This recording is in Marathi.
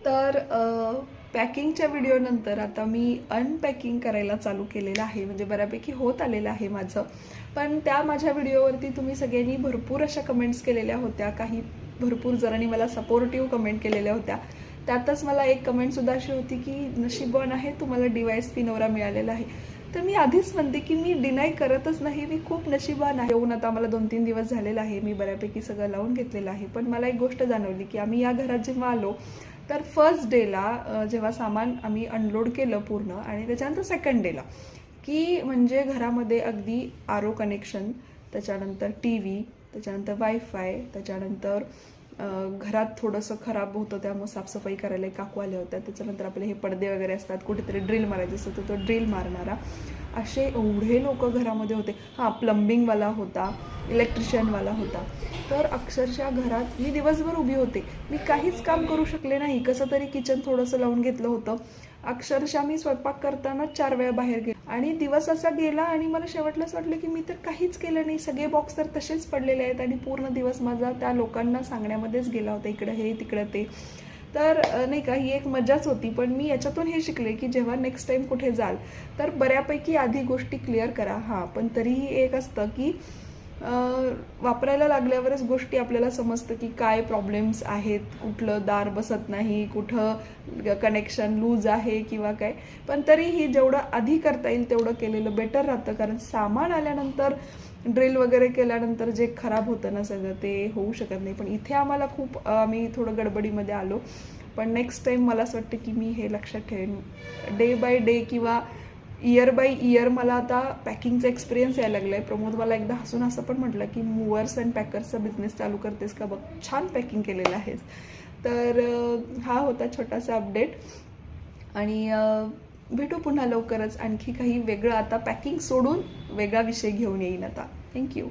तर पॅकिंगच्या व्हिडिओनंतर आता मी अनपॅकिंग करायला चालू केलेलं आहे, म्हणजे बऱ्यापैकी होत आलेलं आहे माझं. पण त्या माझ्या व्हिडिओवरती तुम्ही सगळ्यांनी भरपूर अशा कमेंट्स केलेल्या होत्या, काही भरपूर जणांनी मला सपोर्टिव्ह कमेंट केलेल्या होत्या. त्यातच मला एक कमेंटसुद्धा अशी होती की नशीबवान आहे तुम्हाला DYSP नवरा मिळालेला आहे. तर मी आधीच म्हणते की मी डिनाय करतच नाही, मी खूप नशीबवान आहे. येऊन आता मला 2-3 दिवस झालेला आहे, मी बऱ्यापैकी सगळं लावून घेतलेलं आहे. पण मला एक गोष्ट जाणवली की आम्ही या घरात जेव्हा आलो तर फर्स्ट डेला जेव्हा सामान आम्ही अनलोड केलं पूर्ण, आणि त्याच्यानंतर सेकंड डेला की म्हणजे घरामध्ये अगदी RO कनेक्शन, त्याच्यानंतर TV, त्याच्यानंतर वायफाय, त्याच्यानंतर घरात थोडंसं खराब होतं त्यामुळे साफसफाई करायला काकू आल्या होत्या. त्याच्यानंतर आपले हे पडदे वगैरे असतात, कुठेतरी ड्रिल मारायचं असतं तर तो ड्रिल मारणारा, असे एवढे लोक घरामध्ये होते. हां, प्लंबिंगवाला होता, इलेक्ट्रिशियनवाला होता. तर अक्षरशः घरात मी दिवसभर उभी होते, मी काहीच काम करू शकले नाही. कसं तरी किचन थोडंसं लावून घेतलं होतं. अक्षरशः मी स्वयंपाक करताना 4 वेळा बाहेर गेले आणि दिवस असा गेला आणि मला शेवटला असं वाटलं की मी तर काहीच केलं नाही. सगळे बॉक्स तर तसेच पडलेले आहेत आणि पूर्ण दिवस माझा त्या लोकांना सांगण्यामध्येच गेला होता, इकडं हे तिकडं ते. तर नाही का, ही एक मजाच होती. पण मी याच्यातून हे शिकले की जेव्हा नेक्स्ट टाईम कुठे जाल तर बऱ्यापैकी आधी गोष्टी क्लिअर करा. हां, पण तरीही एक असतं की वापरायला लागल्यावरच गोष्टी आपल्याला समजतं की काय प्रॉब्लेम्स आहेत, कुठलं दार बसत नाही, कुठं कनेक्शन लूज आहे किंवा काय. पण तरीही जेवढं आधी करता येईल तेवढं केलेलं बेटर राहतं, कारण सामान आल्यानंतर ड्रिल वगैरे केल्यानंतर जे खराब होतं ना सगळं, ते होऊ शकत नाही. पण इथे आम्हाला खूप आम्ही थोडं गडबडीमध्ये आलो. पण नेक्स्ट टाईम मला असं वाटतं की मी हे लक्षात ठेवेन. डे बाय डे किंवा इयर बाय इयर मला आता पॅकिंगचा एक्सपिरियन्स यायला लागला आहे. प्रमोद मला एकदा हसून असं पण म्हटलं की मूवर्स अँड पॅकर्सचा बिझनेस चालू करतेस का बघ, छान पॅकिंग केलेलं आहेस. तर हा होता छोटासा अपडेट, आणि भेटू पुन्हा लवकरच आणखी काही वेगळं. आता पॅकिंग सोडून वेगळा विषय घेऊन येईन आता. थँक्यू.